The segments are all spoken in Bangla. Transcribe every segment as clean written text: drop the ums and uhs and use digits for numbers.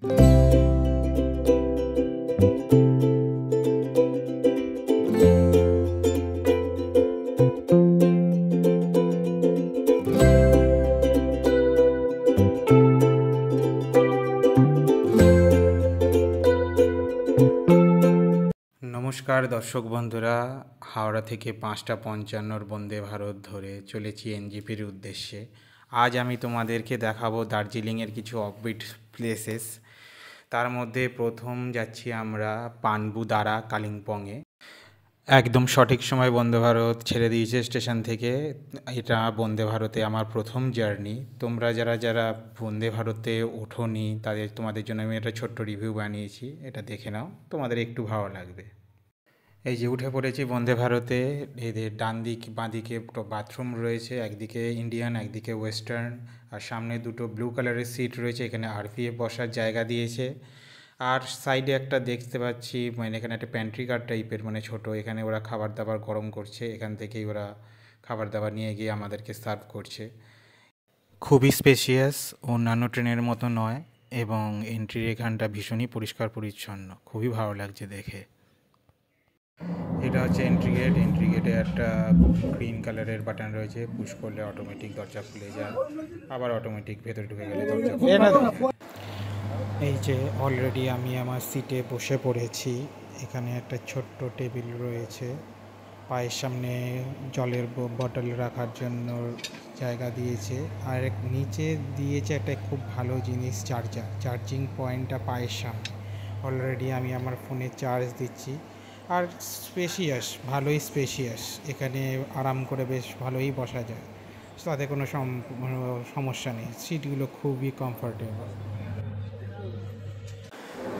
নমস্কার দর্শক বন্ধুরা, হাওড়া থেকে 5:55 বন্দে ভারত ধরে চলেছি এনজেপির উদ্দেশ্যে। আজ আমি তোমাদেরকে দেখাবো দার্জিলিংয়ের কিছু অফবিট প্লেসেস। তার মধ্যে প্রথম যাচ্ছি আমরা পানবু দ্বারা কালিম্পংয়ে। একদম সঠিক সময় বন্দে ভারত ছেড়ে দিয়েছে স্টেশন থেকে। এটা বন্দে ভারতে আমার প্রথম জার্নি। তোমরা যারা যারা বন্দে ভারতে ওঠোনি তোমাদের জন্য আমি একটা ছোট্ট রিভিউ বানিয়েছি, এটা দেখে নাও, তোমাদের একটু ভালো লাগবে। এই যে উঠে পড়েছি বন্দে ভারতে। এদের ডান দিক বাঁ দিকে বাথরুম রয়েছে, একদিকে ইন্ডিয়ান একদিকে ওয়েস্টার্ন, আর সামনে দুটো ব্লু কালারের সিট রয়েছে। এখানে আরপিএফ বসার জায়গা দিয়েছে। আর সাইডে একটা দেখতে পাচ্ছি, মানে এখানে একটা প্যান্ট্রি কার টাইপের, মানে ছোট, এখানে ওরা খাবার দাবার গরম করছে। এখান থেকেই ওরা খাবার দাবার নিয়ে গিয়ে আমাদেরকে সার্ভ করছে। খুবই স্পেশিয়াস, অন্যান্য ট্রেনের মতো নয়, এবং এন্ট্রির এখানটা ভীষণই পরিষ্কার পরিচ্ছন্ন, খুবই ভালো লাগছে দেখে। এটা হচ্ছে এন্ট্রি গেট। এন্ট্রি গেটে একটা গ্রিন কালারের বাটন রয়েছে, পুশ করলে অটোমেটিক দরজা খুলে যায়, আবার অটোমেটিক ভেতরে ঢুকে গেলে দরজা খুলে যায়। এই যে অলরেডি আমি আমার সিটে বসে পড়েছি। এখানে একটা ছোট্ট টেবিল রয়েছে, পায়ের সামনে জলের বটল রাখার জন্য জায়গা দিয়েছে, আর নিচে দিয়েছে একটা খুব ভালো জিনিস, চার্জিং পয়েন্টটা পায়ের সামনে। অলরেডি আমি আমার ফোনে চার্জ দিচ্ছি। আর স্পেশিয়াস, ভালোই স্পেশিয়াস, এখানে আরাম করে বেশ ভালোই বসা যায়, তাতে কোনো সমস্যা নেই। সিটগুলো খুবই কমফোর্টেবল।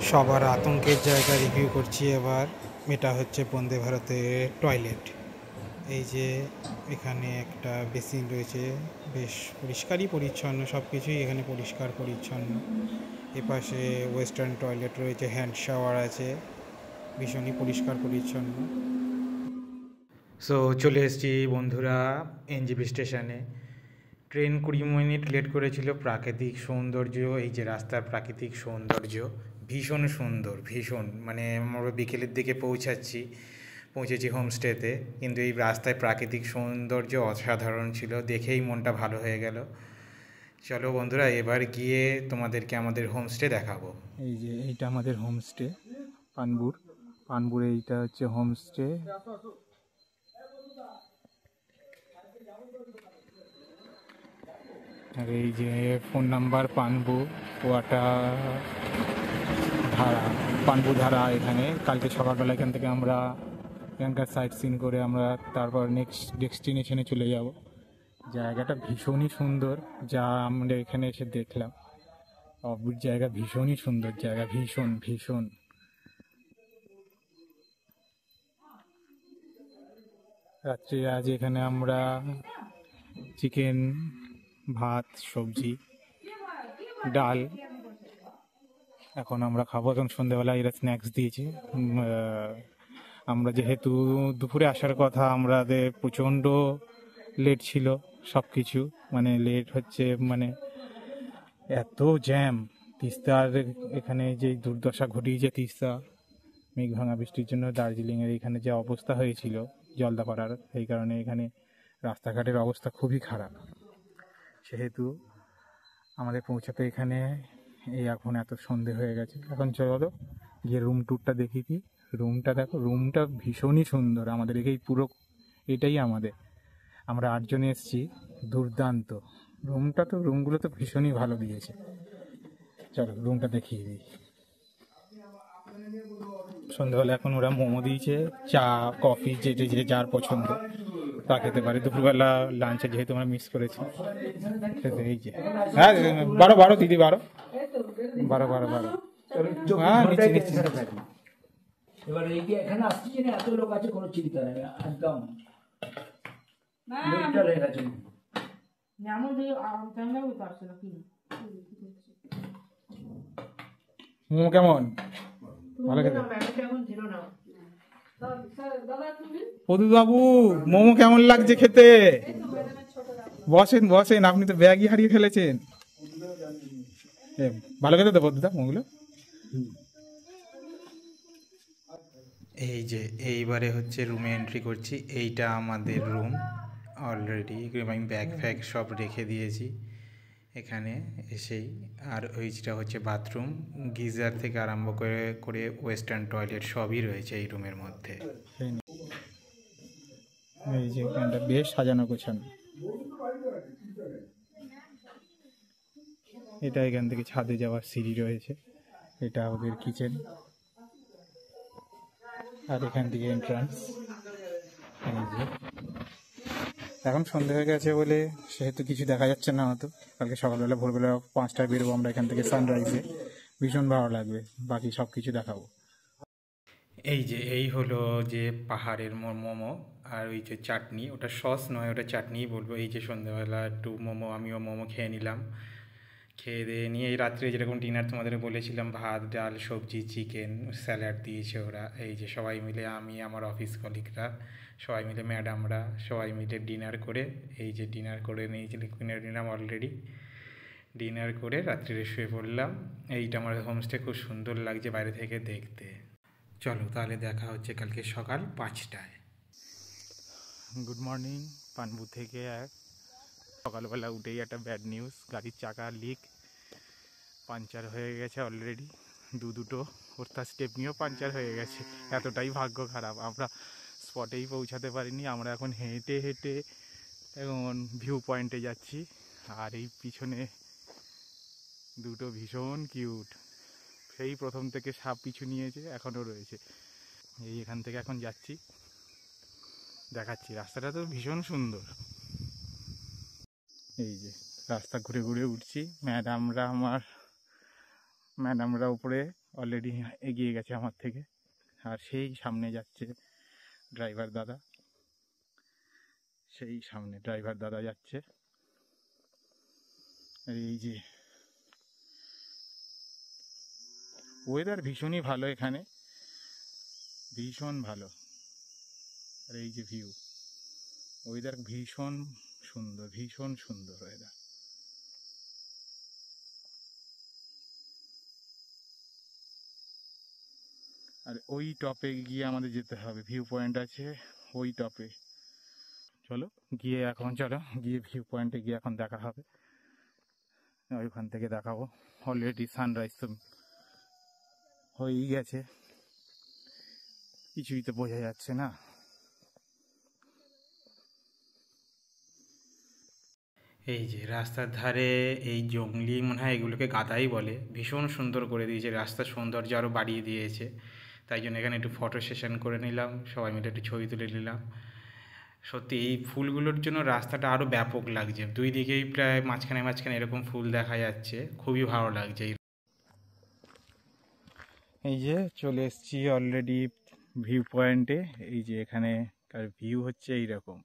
সবার আতঙ্কের জায়গা রিভিউ করছি এবার। এটা হচ্ছে বন্দে ভারতের টয়লেট। এই যে এখানে একটা বেসিন রয়েছে, বেশ পরিষ্কারই পরিচ্ছন্ন, সব কিছুই এখানে পরিষ্কার পরিচ্ছন্ন। এপাশে ওয়েস্টার্ন টয়লেট রয়েছে, হ্যান্ড শাওয়ার আছে, ভীষণই পরিষ্কার পরিচ্ছন্ন। সো চলে এসেছি বন্ধুরা এনজেপি স্টেশনে। ট্রেন 20 মিনিট লেট করেছিল। প্রাকৃতিক সৌন্দর্য, এই যে রাস্তার প্রাকৃতিক সৌন্দর্য ভীষণ সুন্দর, ভীষণ, মানে আমরা বিকেলের দিকে পৌঁছেছি হোমস্টেতে, কিন্তু এই রাস্তায় প্রাকৃতিক সৌন্দর্য অসাধারণ ছিল, দেখেই মনটা ভালো হয়ে গেল। চলো বন্ধুরা, এবার গিয়ে তোমাদেরকে আমাদের হোমস্টে দেখাবো। এই যে এইটা আমাদের হোমস্টে, পানপুরে এইটা হচ্ছে হোমস্টে। আর এই যে ফোন নাম্বার পানবু ধারা। এখানে কালকে সকালবেলা এখান থেকে আমরা এখানকার সাইট সিন করে আমরা তারপর নেক্সট ডেস্টিনেশনে চলে যাব। জায়গাটা ভীষণই সুন্দর, যা আমরা এখানে এসে দেখলাম। অদ্ভুত জায়গা, ভীষণই সুন্দর জায়গা, ভীষণ ভীষণ। রাত্রে আজ এখানে আমরা চিকেন, ভাত, সবজি, ডাল এখন আমরা খাবো। এখন সন্ধ্যেবেলা এরা স্ন্যাক্স দিয়েছে। আমরা যেহেতু দুপুরে আসার কথা, আমাদের প্রচণ্ড লেট ছিল সব কিছু, মানে লেট হচ্ছে, মানে এত জ্যাম। তিস্তার এখানে যে দুর্দশা ঘটিয়েছে, তিস্তা মেঘ ভাঙা বৃষ্টির জন্য দার্জিলিংয়ের এখানে যে অবস্থা হয়েছিল জলদাপাড়ার, সেই কারণে এখানে রাস্তাঘাটের অবস্থা খুবই খারাপ। সেহেতু আমাদের পৌঁছাতে এখানে এই এখন এত সন্ধে হয়ে গেছে। এখন চলো গিয়ে রুম ট্যুরটা দেখি। কি রুমটা দেখো, রুমটা ভীষণই সুন্দর। আমাদের এটাই আমরা 8 জন এসেছি, দুর্দান্ত রুমগুলো তো ভীষণই ভালো দিয়েছে। চলো রুমটা দেখিয়ে দিই। সন্ধ্যাবেলা এখন ওরা মোমো দিয়েছে, চা, কফি, যে যার পছন্দ তা খেতে পারে। দুপুরবেলা লাঞ্চে যেহেতু আমরা মিস করেছি, এই যে হ্যাঁ 12 দিদি 12 হ্যাঁ নিচ্ছি। এবার এই যে এখানে আসছি যে এত লোক আছে, কোনো চিন্তা নেই, একদম হয়ে গেছে। মোমো কেমন? ভালো খেতে। পদুবাবু, মোমো কেমন লাগছে খেতে? বসেন, আপনি তো ব্যাগই হারিয়ে ফেলেছেন। ভালো খেতে দেবো দাদা ওগুলো। এই যে এইবারে হচ্ছে রুমে এন্ট্রি করছি, এইটা আমাদের রুম অলরেডি, আমি ব্যাগ ফ্যাগ সব রেখে দিয়েছি এখানে এসেই। আর ওইটা হচ্ছে বাথরুম, গিজার থেকে আরম্ভ করে করে ওয়েস্টার্ন টয়লেট সবই রয়েছে এই রুমের মধ্যে। এই যে এখানটা বেশ সাজানো গোছানো। এটা এখান থেকে ছাদে যাওয়ার সিঁড়ি রয়েছে, এটা ওদের কিচেন, আর এখান থেকে এন্ট্রান্স। এই যে এখন সন্ধ্যা হয়ে গেছে বলে সেহেতু কিছু দেখা যাচ্ছে না হয়তো, কালকে সকালবেলা ভোরবেলা 5টায় বেরোবো আমরা এখান থেকে সানরাইজে, ভীষণ ভালো লাগবে, বাকি সব কিছু দেখাবো। এই যে এই হলো যে পাহাড়ের মোমো, আর ওই যে চাটনি, ওটা সস নয় ওটা চাটনিই বলবো। এই যে সন্ধ্যাবেলা একটু মোমো, আমিও মোমো খেয়ে নিলাম, খেয়ে দিয়ে নিয়ে এই রাত্রে যেরকম ডিনার তোমাদের বলেছিলাম, ভাত ডাল সবজি চিকেন স্যালাড দিয়েছে ওরা। এই যে সবাই মিলে, আমি আমার অফিস কলিগরা সবাই মিলে, ম্যাডামরা সবাই মিলে ডিনার করে, এই যে ডিনার করে নিলাম অলরেডি। ডিনার করে রাত্রিরে শুয়ে পড়লাম। এইটা আমার হোমস্টে খুব সুন্দর লাগছে বাইরে থেকে দেখতে। চলো তাহলে দেখা হচ্ছে কালকে সকাল 5টায়। গুড মর্নিং পানবু থেকে। সকালবেলা উঠেই একটা ব্যাড নিউজ, গাড়ির চাকা লিক, পাঞ্চার হয়ে গেছে অলরেডি, দুটো অর্থাৎ স্টেপনিও পাঞ্চার হয়ে গেছে। এতটাই ভাগ্য খারাপ, আমরা স্পটেই পৌঁছাতে পারিনি। আমরা এখন হেঁটে হেঁটে এখন ভিউ পয়েন্টে যাচ্ছি। আর এই পিছনে দুটো ভীষণ কিউট, সেই প্রথম থেকে সাপ পিছু নিয়েছে, এখনও রয়েছে। এই এখান থেকে এখন যাচ্ছি, দেখাচ্ছি। রাস্তাটা তো ভীষণ সুন্দর। এই যে রাস্তা ঘুরে ঘুরে উঠছি, ম্যাডামরা উপরে অলরেডি এগিয়ে গেছে আমার থেকে, আর সেই সামনে যাচ্ছে ড্রাইভার দাদা, সেই সামনে ড্রাইভার দাদা যাচ্ছে। আর এই যে ওয়েদার ভীষণই ভালো এখানে, ভীষণ ভালো। আর এই যে ভিউ, ওয়েদার ভীষণ সুন্দর, ভীষণ সুন্দর ওয়েদার। আর ওই টপে গিয়ে আমাদের যেতে হবে, ভিউ পয়েন্ট আছে ওই টপে। চলো গিয়ে ভিউ পয়েন্টে গিয়ে এখন দেখা হবে, ওইখান থেকে দেখাবো। অলরেডি সানরাইজ তো হয়েই গেছে, কিছুই তো বোঝা যাচ্ছে না। এই যে রাস্তার ধারে এই জংলি, মনে হয় এগুলোকে গাদাই বলে, ভীষণ সুন্দর করে দিয়েছে, রাস্তার সৌন্দর্য আরও বাড়িয়ে দিয়েছে। তাই জন্য এখানে একটু ফটো সেশন করে নিলাম, সবাই মিলে একটু ছবি তুলে নিলাম। সত্যি এই ফুলগুলোর জন্য রাস্তাটা আরও ব্যাপক লাগছে, দুই দিকেই প্রায় মাঝখানে মাঝখানে এরকম ফুল দেখা যাচ্ছে, খুবই ভালো লাগছে। এই যে চলে এসেছি অলরেডি ভিউ পয়েন্টে। এই যে এখানে ভিউ হচ্ছে এইরকম।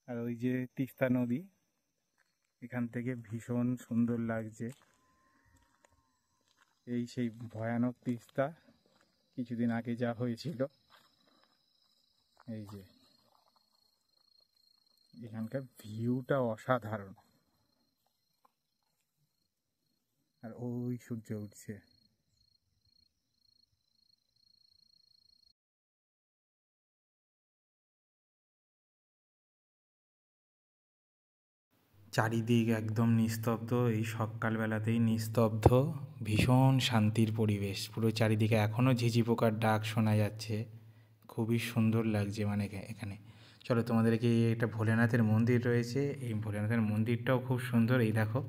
আর ওই যে তিস্তা নদী, এখান থেকে ভীষণ সুন্দর লাগছে। এই সেই ভয়ানক তিস্তা, কিছুদিন আগে যা হয়েছিল। এই যে এখানকার ভিউটা অসাধারণ। আর ওই সূর্য উঠছে। চারিদিক একদম নিস্তব্ধ, এই সকালবেলাতেই নিস্তব্ধ, ভীষণ শান্তির পরিবেশ পুরো চারিদিকে। এখনও ঝিঝি পোকার ডাক শোনা যাচ্ছে, খুবই সুন্দর লাগছে মানে এখানে। চলো তোমাদেরকে একটা ভোলেনাথের মন্দির রয়েছে, এই ভোলেনাথের মন্দিরটাও খুব সুন্দর। এই দেখো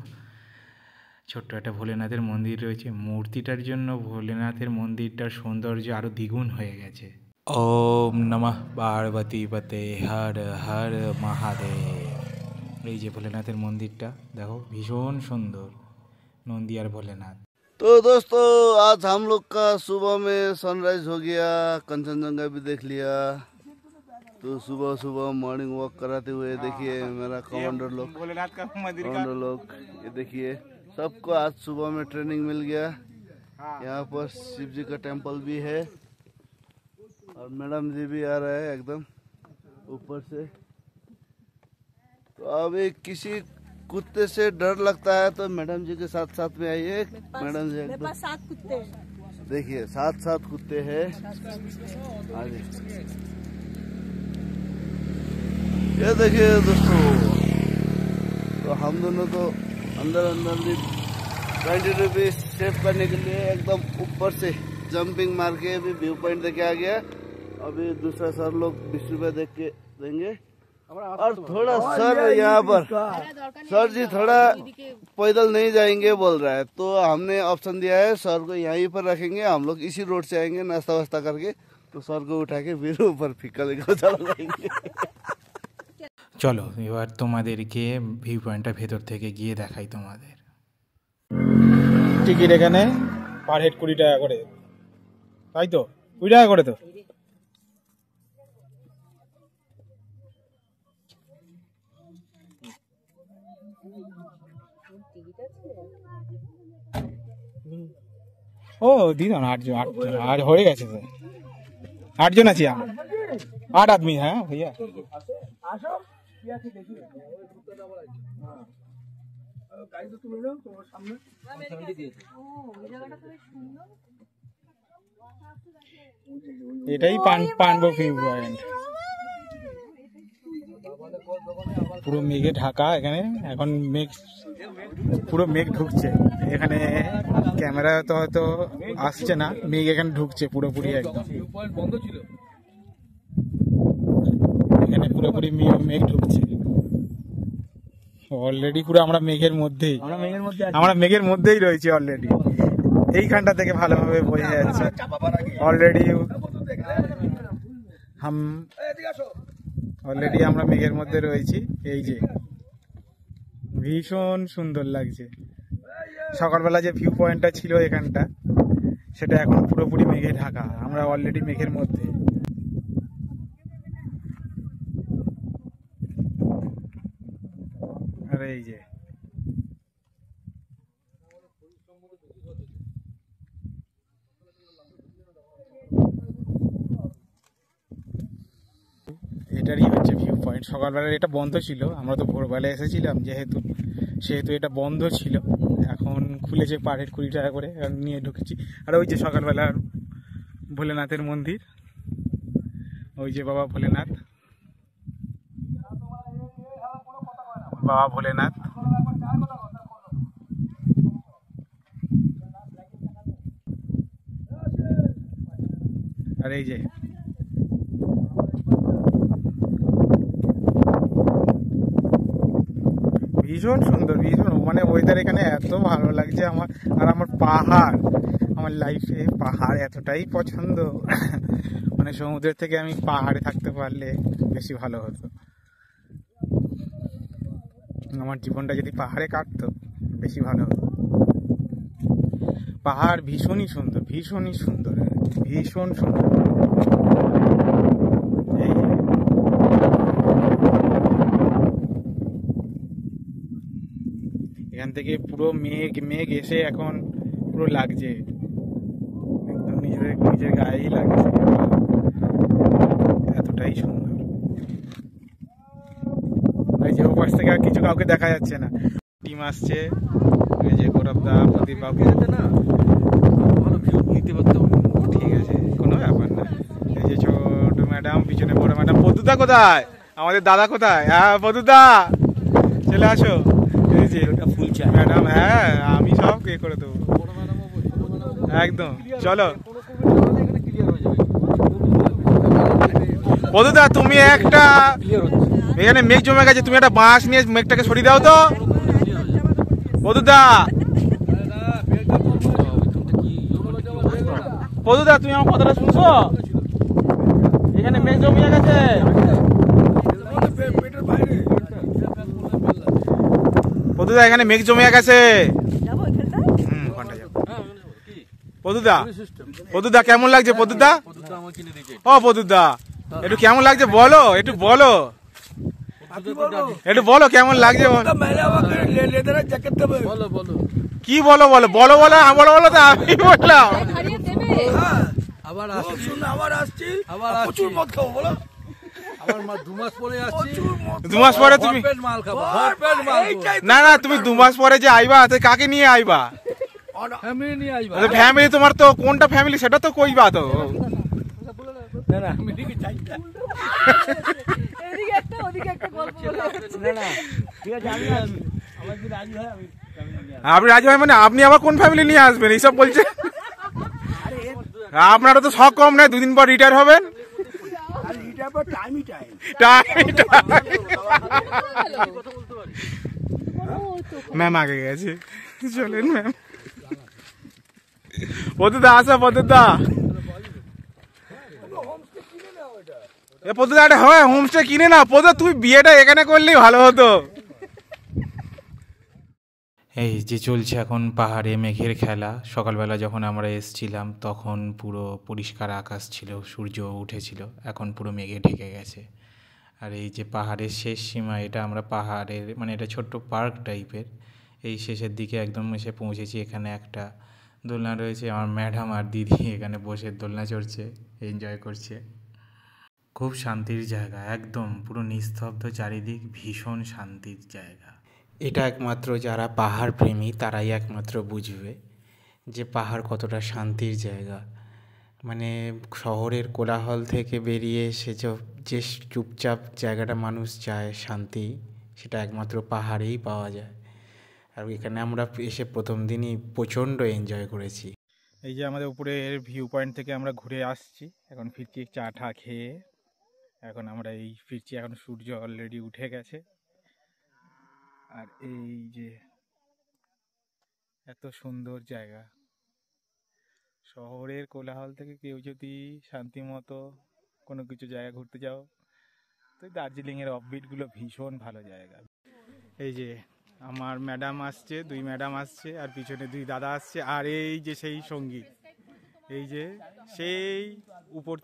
ছোট্ট একটা ভোলেনাথের মন্দির রয়েছে, মূর্তিটার জন্য ভোলেনাথের মন্দিরটার সৌন্দর্য আরও দ্বিগুণ হয়ে গেছে। ওম নমঃ পার্বতী পতে হর হর মহাদেব। এই যে ভোলেনাথের মন্দিরটা দেখো, ভীষণ সুন্দর, নন্দী আর ভোলেনাথ। तो दोस्तों आज हम लोग का सुबह में सनराइज हो गया, कंचनजंगा भी देख लिया। तो तो सुबह सुबह मॉर्निंग वॉक कराते हुए देखिए मेरा कमांडर लोग ये देखिए सबको आज सुबह में ट्रेनिंग मिल गया। यहाँ पर शिव जी का टेम्पल भी है और मैडम जी भी आ रहे हैं एकदम ऊपर से। तो अभी किसी कुत्ते से डर लगता है तो मैडम जी के साथ साथ में आइए। मैडम जी मेरे पास 7 कुत्ते हैं। देखिए 7 कुत्ते हैं। आगे ये देखिए दोस्तों, तो हम दोनों तो अंदर 20 रुपीज सेव करने के लिए एकदम ऊपर से जंपिंग मार के अभी व्यू पॉइंट देखे आ गया। अभी दूसरा सर लोग 20 रुपए देख के देंगे। और थोड़ा सर यहाँ पर सर जी थोड़ा पैदल नहीं जाएंगे बोल रहा है, तो हमने ऑप्शन दिया है सर को यहीं पर रखेंगे। हम लोग इसी रोड से आएंगे नाश्ता वास्ता करके, तो सर को उठा के फिर ऊपर फीका लेकर चला जाएंगे। চলো এবার তোমাদেরকে ভিউ পয়েন্টটা ভেতর থেকে গিয়ে দেখাই তোমাদের। টিকিট এখানে পার হেড 20 টাকা করে, তাই তো 20 টাকা করে তো। ও দিদা 8 জন আর হয়ে গেছে তো, 8 জন আছি আমরা, 8 आदमी হ্যাঁ भैया। এটাই পানবো ভিউ পয়েন্ট। পুরো মেঘে ঢাকা এখানে, এখন মেঘ পুরো মেঘ ঢুকছে এখানে। ক্যামেরা তো হয়তো আসছে না, মেঘ এখানে ঢুকছে পুরোপুরি একদম। এখানে পুরোপুরি মেঘ ঢুকছে অলরেডি। পুরো আমরা মেঘের মধ্যেই রয়েছি অলরেডি। এইখানটা থেকে ভালোভাবে বোঝা যাচ্ছে অলরেডি আমরা মেঘের মধ্যে রয়েছি। এই যে ভীষণ সুন্দর লাগছে। সকালবেলা যে ভিউ পয়েন্টটা ছিল এখানটা, সেটা এখন পুরোপুরি মেঘে ঢাকা, আমরা অলরেডি মেঘের মধ্যে। আর এই যে এটারই হচ্ছে ভিউ পয়েন্ট। সকালবেলা এটা বন্ধ ছিল, আমরা তো ভোরবেলা এসেছিলাম সেহেতু এটা বন্ধ ছিল। এখন খুলেছে পার হেড 20 টাকা করে, নিয়ে ঢুকেছি। আর ওই যে সকালবেলার ভোলেনাথের মন্দির, ওই যে বাবা ভোলেনাথ, বাবা ভোলেনাথ। আর এই যে ভীষণ সুন্দর, ভীষণ মানে ওয়েদার এখানে এত ভালো লাগছে আমার। আর আমার পাহাড়, আমার লাইফে পাহাড় এতটাই পছন্দ, মানে সমুদ্রের থেকে আমি পাহাড়ে থাকতে পারলে বেশি ভালো হতো। আমার জীবনটা যদি পাহাড়ে কাটতো বেশি ভালো হতো। পাহাড় ভীষণই সুন্দর, ভীষণই সুন্দর, ভীষণ সুন্দর। এখান থেকে পুরো মেঘ এসে এখন পুরো লাগছে একদম নিজের গায়েই লাগছে, এতটাই সুন্দর। এই যে ওপাশ থেকে আর কিছু কাউকে দেখা যাচ্ছে না, টিম আসছে। এই যে গৌরবদা, প্রদীপ বাবু, ঠিক আছে কোনো ব্যাপার না। এই যে ছোট ম্যাডাম, পিছনে বড় ম্যাডাম। পদ্মুদা কোথায়? আমাদের দাদা কোথায়? হ্যাঁ পদ্মুদা চলে আসো। এই যে ম্যাডাম, হ্যাঁ আমি সব করে দেবো একদম। চলো পদ্মুদা, তুমি একটা এখানে মেঘ জমে গেছে, তুমি একটা বাঁশ নিয়ে মেঘটাকে সরিয়ে দাও তো পদ্মুদা। পদ্মুদা তুমি আমার কথাটা শুনছো? এখানে মেঘ জমিয়ে গেছে। পদ্মুদা এখানে মেঘ জমিয়ে গেছে। পদ্মুদা কেমন লাগছে? পদ্মুদা ও পদ্মুদা একটু কেমন লাগছে বলো, একটু বলো, একটু বলো কেমন লাগছে বলো। কি বলো বলো বলো বলো বলো বলো তো আমি বললাম। আবার আসছি, প্রচুর মদ খাবো বলো। দু মাস পরে তুমি মাল খাবো, না না তুমি 2 মাস পরে যে আইবা কাকে নিয়ে আইবা? ফ্যামিলি নিয়ে আসবা। ফ্যামিলি তোমার তো কোনটা ফ্যামিলি সেটা তো কইবা তো। না না ঠিক আছে, আমি আসবি, আমার যদি রাজি হয় আমি আপনি রাজি হয় মানে আপনি আবার কোন ফ্যামিলি নিয়ে আসবেন এইসব বলছে? আপনারা তো শখ কম নাই, 2 দিন পর রিটায়ার হবেন। ম্যাম আগে গেছে, চলেন ম্যাম। পদ্মদা আসা, পদ্মদা পদ্মদা একটা হয় হোমস্টে কিনে না। পদ্মা তুই বিয়েটা এখানে করলেই ভালো হতো। এই যে চলছে এখন পাহাড়ে মেঘের খেলা। সকালবেলা যখন আমরা এসছিলাম তখন পুরো পরিষ্কার আকাশ ছিল, সূর্য উঠেছিল, এখন পুরো মেঘে ঢেকে গেছে। আর এই যে পাহাড়ের শেষ সীমা, এটা আমরা পাহাড়ের মানে এটা ছোট্ট পার্ক টাইপের, এই শেষের দিকে একদম এসে পৌঁছেছি। এখানে একটা দোলনা রয়েছে, আমার ম্যাডাম আর দিদি এখানে বসে দোলনা চড়ছে, এনজয় করছে। খুব শান্তির জায়গা, একদম পুরো নিস্তব্ধ চারিদিক, ভীষণ শান্তির জায়গা। এটা একমাত্র যারা পাহাড় প্রেমী তারাই একমাত্র বুঝবে যে পাহাড় কতটা শান্তির জায়গা। মানে শহরের কোলাহল থেকে বেরিয়ে এসে যে চুপচাপ জায়গাটা মানুষ চায় শান্তি, সেটা একমাত্র পাহাড়েই পাওয়া যায়। আর এখানে আমরা এসে প্রথম দিনই প্রচণ্ড এনজয় করেছি। এই যে আমাদের উপরের ভিউ পয়েন্ট থেকে আমরা ঘুরে আসছি, এখন ফিরছি চা টা খেয়ে। এখন আমরা ফিরছি, এখন সূর্য অলরেডি উঠে গেছে। আর এই যে এত সুন্দর জায়গা, শহরের কোলাহল থেকে কেউ যদি শান্তি মতো কোনো কিছু জায়গা ঘুরতে যাও তো দার্জিলিংয়ের অফবিটগুলো ভীষণ ভালো জায়গা। এই যে আমার ম্যাডাম আসছে, 2 ম্যাডাম আসছে, আর পিছনে 2 দাদা আসছে, আর এই যে সেই সঙ্গী, এই যে সেই উপর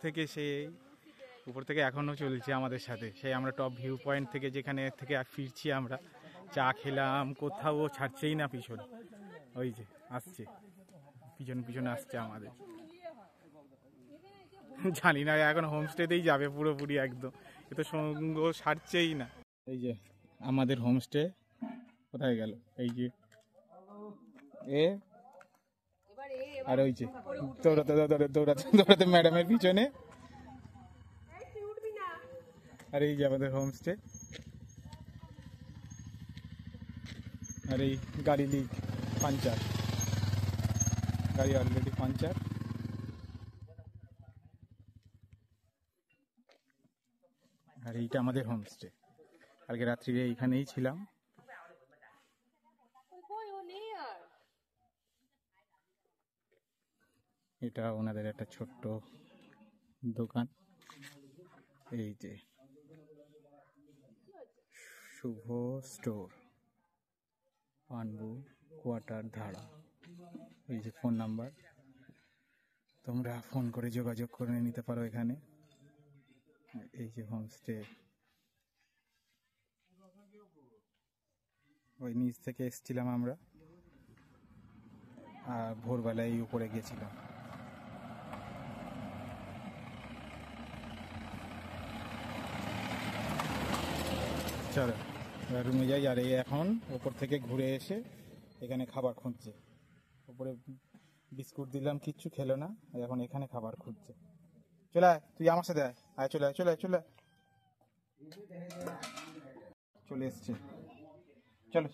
থেকে এখনও চলছে আমাদের সাথে। সেই আমরা টপ ভিউ পয়েন্ট থেকে যেখানে থেকে ফিরছি, আমরা চা খেলাম, কোথাও ছাড়ছেই না পিছন। ওই যে আসছে, পিছনে আসছে আমাদের। জানি না এখন হোমস্টেতেই যাবে পুরোপুরি একদম, এ তো সঙ্গ ছাড়ছেই না। এই যে আমাদের হোমস্টে কোথায় গেল, এই যে আর ওই যে দৌড়াতে ম্যাডামের পিছনে। আর এই যে আমাদের হোমস্টে, আর এই গাড়ি লিক পাঞ্চার, গাড়ি অলরেডি পাঞ্চার। আর এইটা আমাদের হোমস্টে, কালকে রাত্রি এইখানেই ছিলাম। এটা ওনাদের একটা ছোট্ট দোকান, এই যে শুভ স্টোর, পানবু কোয়ার্টার ধারা। এই যে ফোন নাম্বার, তোমরা ফোন করে যোগাযোগ করে নিতে পারো এখানে। এই যে হোমস্টে, ওই নিচ থেকে এসেছিলাম আমরা, আর ভোরবেলায় উপরে গেছিলাম। চলো রুমে যাই। আর এই এখন ওপর থেকে ঘুরে এসে এখানে খাবার খুঁজছে। উপরে বিস্কুট দিলাম, কিচ্ছু খেলো না, এখন এখানে খাবার খুঁজছে। চলে আয়, তুই আমার সাথে আয়, চলে আয়, চলে আয়, চলে চলে এসছে, চলো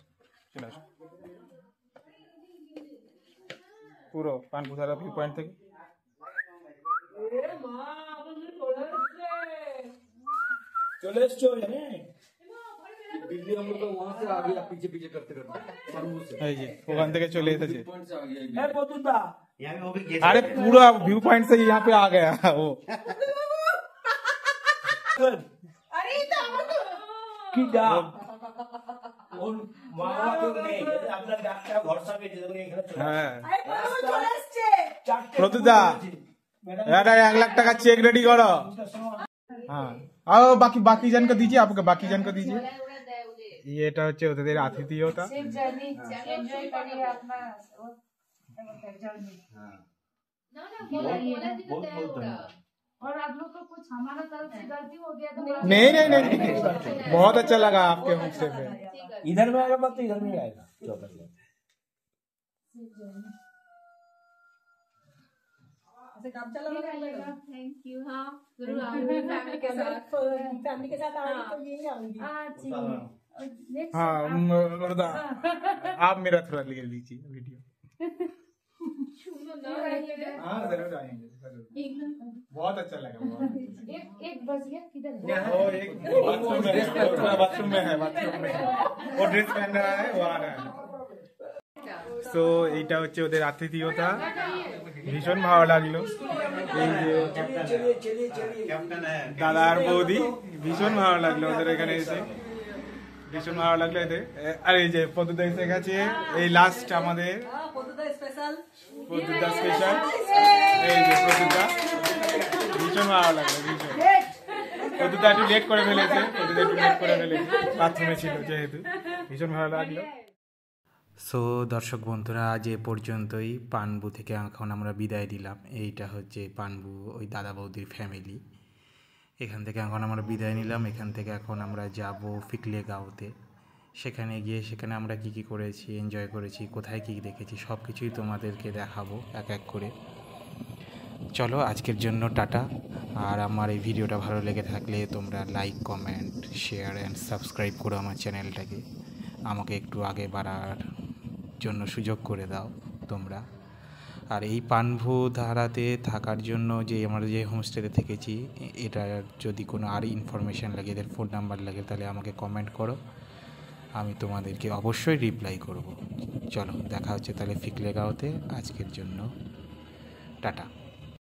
চলে আসো পুরো পানপুসারা ভিউ পয়েন্ট থেকে। चले दिल्ली हम लोग तो वहां से आ गया, पीछे पीछे करते ওখান থেকে চলে এসেছে। अरे पूरा व्यू पॉइंट से यहाँ पे आ गया वो। প্রতুদা 1 লাখ টাকা চেক রেডি করো। हाँ आओ बाकी बाकी जन को दीजिए, आपके बाकी जन को दीजिए। ये এটা হচ্ছে ওদের আতিথেয়তা। और आप लोग को कुछ हमारा तरफ से गलती हो गया तो नहीं नहीं नहीं बहुत अच्छा लगा आपके मुख से। इधर में आएगा मत तो इधर में ही आएगा। Thank you. हाँ जरूर आऊंगी फैमिली के साथ। फैमिली के साथ आऊंगी तो यही आऊंगी। हाँ आप मेरा थोड़ा ले लीजिए वीडियो। हाँ जरूर आएंगे जरूर। बहुत अच्छा लगा। एक बस गया किधर और एक बाथरूम में है वो ड्रेस पहन रहा है वो आ रहा है। সো এইটা হচ্ছে ওদের আতিথেয়তা, ভীষণ ভালো লাগলো। এই যে দাদা আর বৌদি ভীষণ ভালো লাগলো ওদের এখানে এসে, ভীষণ ভালো লাগলো এদের। আর এই যে পদ্মদা এসে গেছে, এই লাস্ট আমাদের পদ্মদা স্পেশাল, এই যে পদ্মদা ভীষণ ভালো লাগলো। ভীষণ পদ্মদা একটু লেট করে ফেলেছে, বাথরুমে ছিল যেহেতু, ভীষণ ভালো লাগলো। সো দর্শক বন্ধুরা আজ এ পর্যন্তই। পানবু থেকে এখন আমরা বিদায় দিলাম। এইটা হচ্ছে পানবু ওই দাদা বৌদির ফ্যামিলি। এখান থেকে এখন আমরা বিদায় নিলাম। এখান থেকে এখন আমরা যাব ফিকলেগাঁওতে। সেখানে গিয়ে সেখানে আমরা কি কি করেছি, এনজয় করেছি, কোথায় কি দেখেছি সব কিছুই তোমাদেরকে দেখাবো এক এক করে। চলো আজকের জন্য টাটা। আর আমার এই ভিডিওটা ভালো লেগে থাকলে তোমরা like, comment, share and subscribe করো আমার চ্যানেলটাকে। আমাকে একটু আগে বাড়ার জন্য সুযোগ করে দাও তোমরা। আর এই পানভু ধারাতে থাকার জন্য যে আমরা যে হোমস্টেতে থেকেছি, এটা যদি কোনো আর ইনফরমেশান লাগে, এদের ফোন নাম্বার লাগে, তাহলে আমাকে কমেন্ট করো, আমি তোমাদেরকে অবশ্যই রিপ্লাই করব। চলো দেখা হচ্ছে তাহলে ফিকলেগাঁওতে। আজকের জন্য টাটা।